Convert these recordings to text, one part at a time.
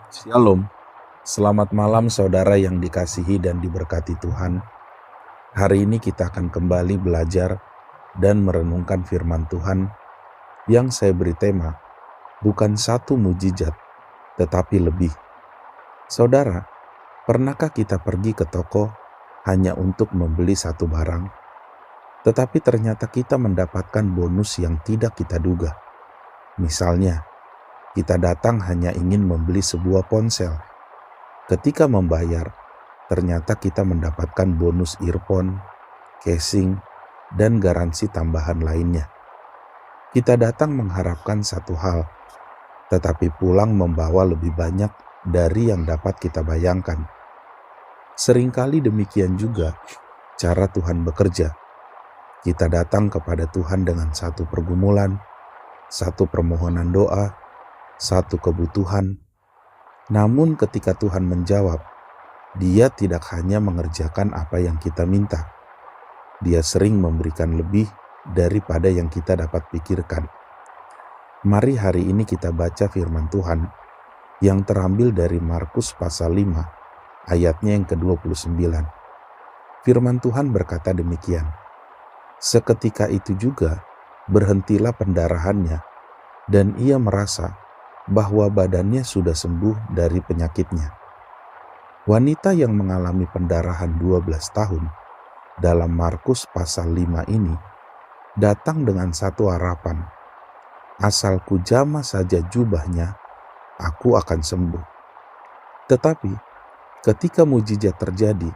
Shalom, selamat malam saudara yang dikasihi dan diberkati Tuhan. Hari ini kita akan kembali belajar dan merenungkan firman Tuhan yang saya beri tema, bukan satu mujizat, tetapi lebih. Saudara, pernahkah kita pergi ke toko hanya untuk membeli satu barang, tetapi ternyata kita mendapatkan bonus yang tidak kita duga? Misalnya, kita datang hanya ingin membeli sebuah ponsel. Ketika membayar, ternyata kita mendapatkan bonus earphone, casing, dan garansi tambahan lainnya. Kita datang mengharapkan satu hal, tetapi pulang membawa lebih banyak dari yang dapat kita bayangkan. Seringkali demikian juga cara Tuhan bekerja. Kita datang kepada Tuhan dengan satu pergumulan, satu permohonan doa, satu kebutuhan. Namun ketika Tuhan menjawab, Dia tidak hanya mengerjakan apa yang kita minta. Dia sering memberikan lebih daripada yang kita dapat pikirkan. Mari hari ini kita baca firman Tuhan yang terambil dari Markus pasal 5, ayatnya yang ke-29. Firman Tuhan berkata demikian, "Seketika itu juga berhentilah pendarahannya, dan ia merasa bahwa badannya sudah sembuh dari penyakitnya." Wanita yang mengalami pendarahan 12 tahun dalam Markus pasal 5 ini datang dengan satu harapan, asal ku jamah saja jubahnya, aku akan sembuh. Tetapi ketika mujizat terjadi,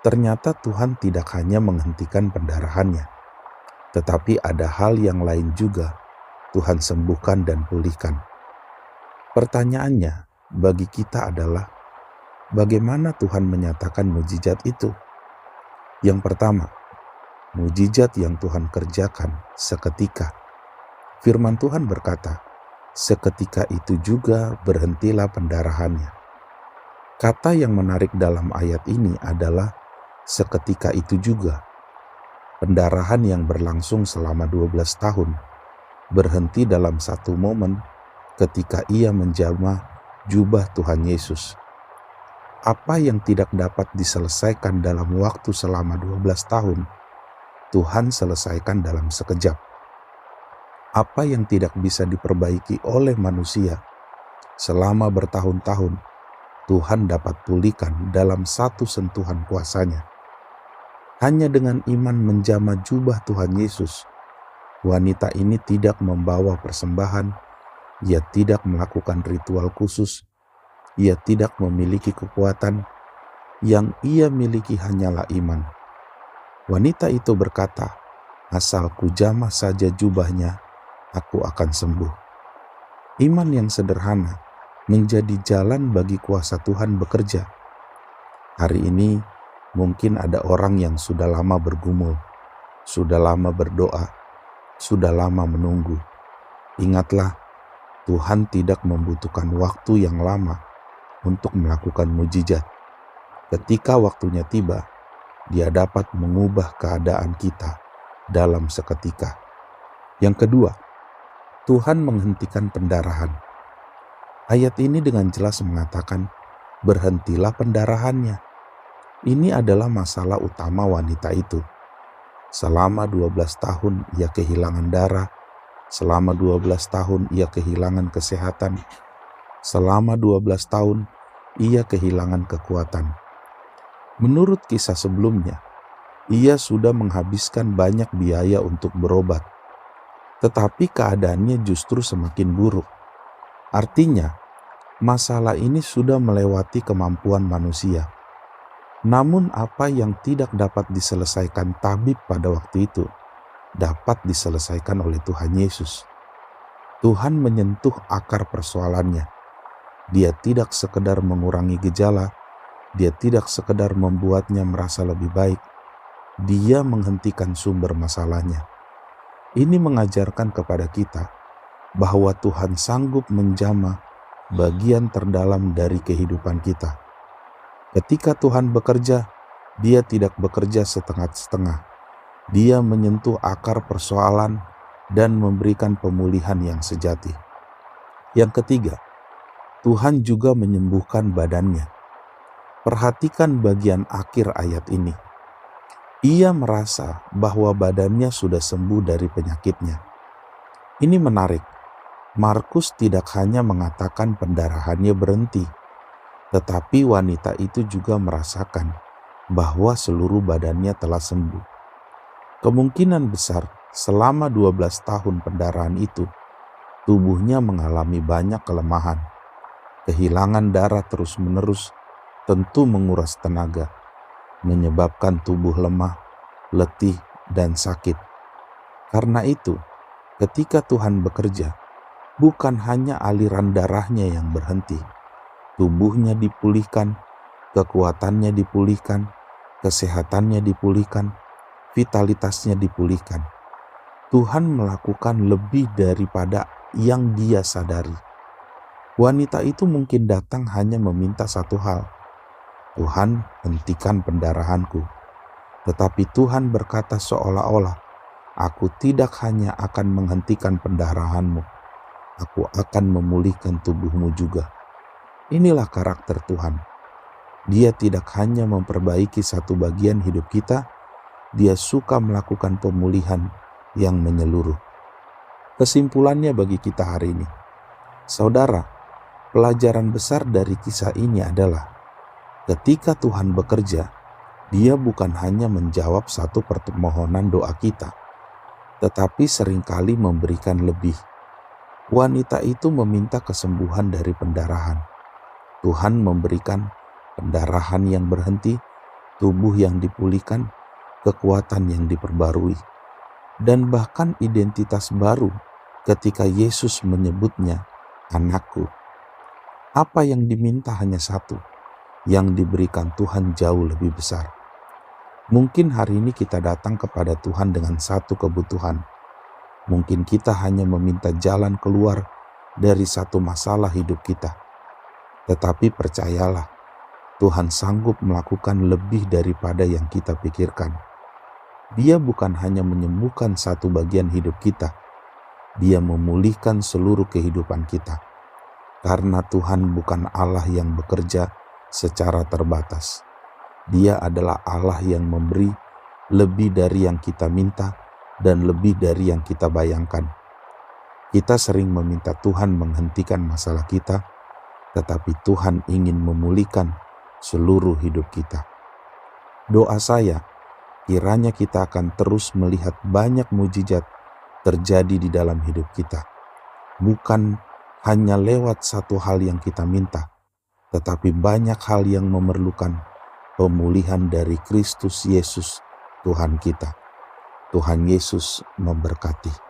ternyata Tuhan tidak hanya menghentikan pendarahannya, tetapi ada hal yang lain juga Tuhan sembuhkan dan pulihkan. Pertanyaannya bagi kita adalah, bagaimana Tuhan menyatakan mujizat itu? Yang pertama, mujizat yang Tuhan kerjakan seketika. Firman Tuhan berkata, seketika itu juga berhentilah pendarahannya. Kata yang menarik dalam ayat ini adalah seketika itu juga. Pendarahan yang berlangsung selama 12 tahun berhenti dalam satu momen ketika ia menjamah jubah Tuhan Yesus. Apa yang tidak dapat diselesaikan dalam waktu selama 12 tahun, Tuhan selesaikan dalam sekejap. Apa yang tidak bisa diperbaiki oleh manusia selama bertahun-tahun, Tuhan dapat pulihkan dalam satu sentuhan kuasa-Nya. Hanya dengan iman menjamah jubah Tuhan Yesus, wanita ini tidak membawa persembahan, ia tidak melakukan ritual khusus, ia tidak memiliki kekuatan, yang ia miliki hanyalah iman. Wanita itu berkata, asal ku jamah saja jubahnya, aku akan sembuh. Iman yang sederhana menjadi jalan bagi kuasa Tuhan bekerja. Hari ini mungkin ada orang yang sudah lama bergumul, sudah lama berdoa, sudah lama menunggu. Ingatlah, Tuhan tidak membutuhkan waktu yang lama untuk melakukan mujizat. Ketika waktunya tiba, Dia dapat mengubah keadaan kita dalam seketika. Yang kedua, Tuhan menghentikan pendarahan. Ayat ini dengan jelas mengatakan, berhentilah pendarahannya. Ini adalah masalah utama wanita itu. Selama 12 tahun ia kehilangan darah, selama 12 tahun ia kehilangan kesehatan, selama 12 tahun ia kehilangan kekuatan. Menurut kisah sebelumnya, ia sudah menghabiskan banyak biaya untuk berobat, tetapi keadaannya justru semakin buruk. Artinya, masalah ini sudah melewati kemampuan manusia. Namun apa yang tidak dapat diselesaikan tabib pada waktu itu, dapat diselesaikan oleh Tuhan Yesus. Tuhan menyentuh akar persoalannya. Dia tidak sekedar mengurangi gejala, Dia tidak sekedar membuatnya merasa lebih baik, Dia menghentikan sumber masalahnya. Ini mengajarkan kepada kita bahwa Tuhan sanggup menjamah bagian terdalam dari kehidupan kita. Ketika Tuhan bekerja, Dia tidak bekerja setengah-setengah. Dia menyentuh akar persoalan dan memberikan pemulihan yang sejati. Yang ketiga, Tuhan juga menyembuhkan badannya. Perhatikan bagian akhir ayat ini. Ia merasa bahwa badannya sudah sembuh dari penyakitnya. Ini menarik. Markus tidak hanya mengatakan pendarahannya berhenti, tetapi wanita itu juga merasakan bahwa seluruh badannya telah sembuh. Kemungkinan besar selama 12 tahun pendarahan itu, tubuhnya mengalami banyak kelemahan. Kehilangan darah terus-menerus tentu menguras tenaga, menyebabkan tubuh lemah, letih, dan sakit. Karena itu, ketika Tuhan bekerja, bukan hanya aliran darahnya yang berhenti, tubuhnya dipulihkan, kekuatannya dipulihkan, kesehatannya dipulihkan, vitalitasnya dipulihkan. Tuhan melakukan lebih daripada yang dia sadari. Wanita itu mungkin datang hanya meminta satu hal, Tuhan, hentikan pendarahanku. Tetapi Tuhan berkata seolah-olah, aku tidak hanya akan menghentikan pendarahanmu, aku akan memulihkan tubuhmu juga. Inilah karakter Tuhan. Dia tidak hanya memperbaiki satu bagian hidup kita, dia suka melakukan pemulihan yang menyeluruh. Kesimpulannya bagi kita hari ini, saudara, pelajaran besar dari kisah ini adalah ketika Tuhan bekerja, dia bukan hanya menjawab satu permohonan doa kita, tetapi seringkali memberikan lebih. Wanita itu meminta kesembuhan dari pendarahan. Tuhan memberikan pendarahan yang berhenti, tubuh yang dipulihkan, kekuatan yang diperbarui, dan bahkan identitas baru ketika Yesus menyebutnya anakku. Apa yang diminta hanya satu, yang diberikan Tuhan jauh lebih besar. Mungkin hari ini kita datang kepada Tuhan dengan satu kebutuhan. Mungkin kita hanya meminta jalan keluar dari satu masalah hidup kita. Tetapi percayalah, Tuhan sanggup melakukan lebih daripada yang kita pikirkan. Dia bukan hanya menyembuhkan satu bagian hidup kita, Dia memulihkan seluruh kehidupan kita. Karena Tuhan bukan Allah yang bekerja secara terbatas. Dia adalah Allah yang memberi lebih dari yang kita minta dan lebih dari yang kita bayangkan. Kita sering meminta Tuhan menghentikan masalah kita, tetapi Tuhan ingin memulihkan seluruh hidup kita. Doa saya, kiranya kita akan terus melihat banyak mujizat terjadi di dalam hidup kita. Bukan hanya lewat satu hal yang kita minta, tetapi banyak hal yang memerlukan pemulihan dari Kristus Yesus, Tuhan kita. Tuhan Yesus memberkati.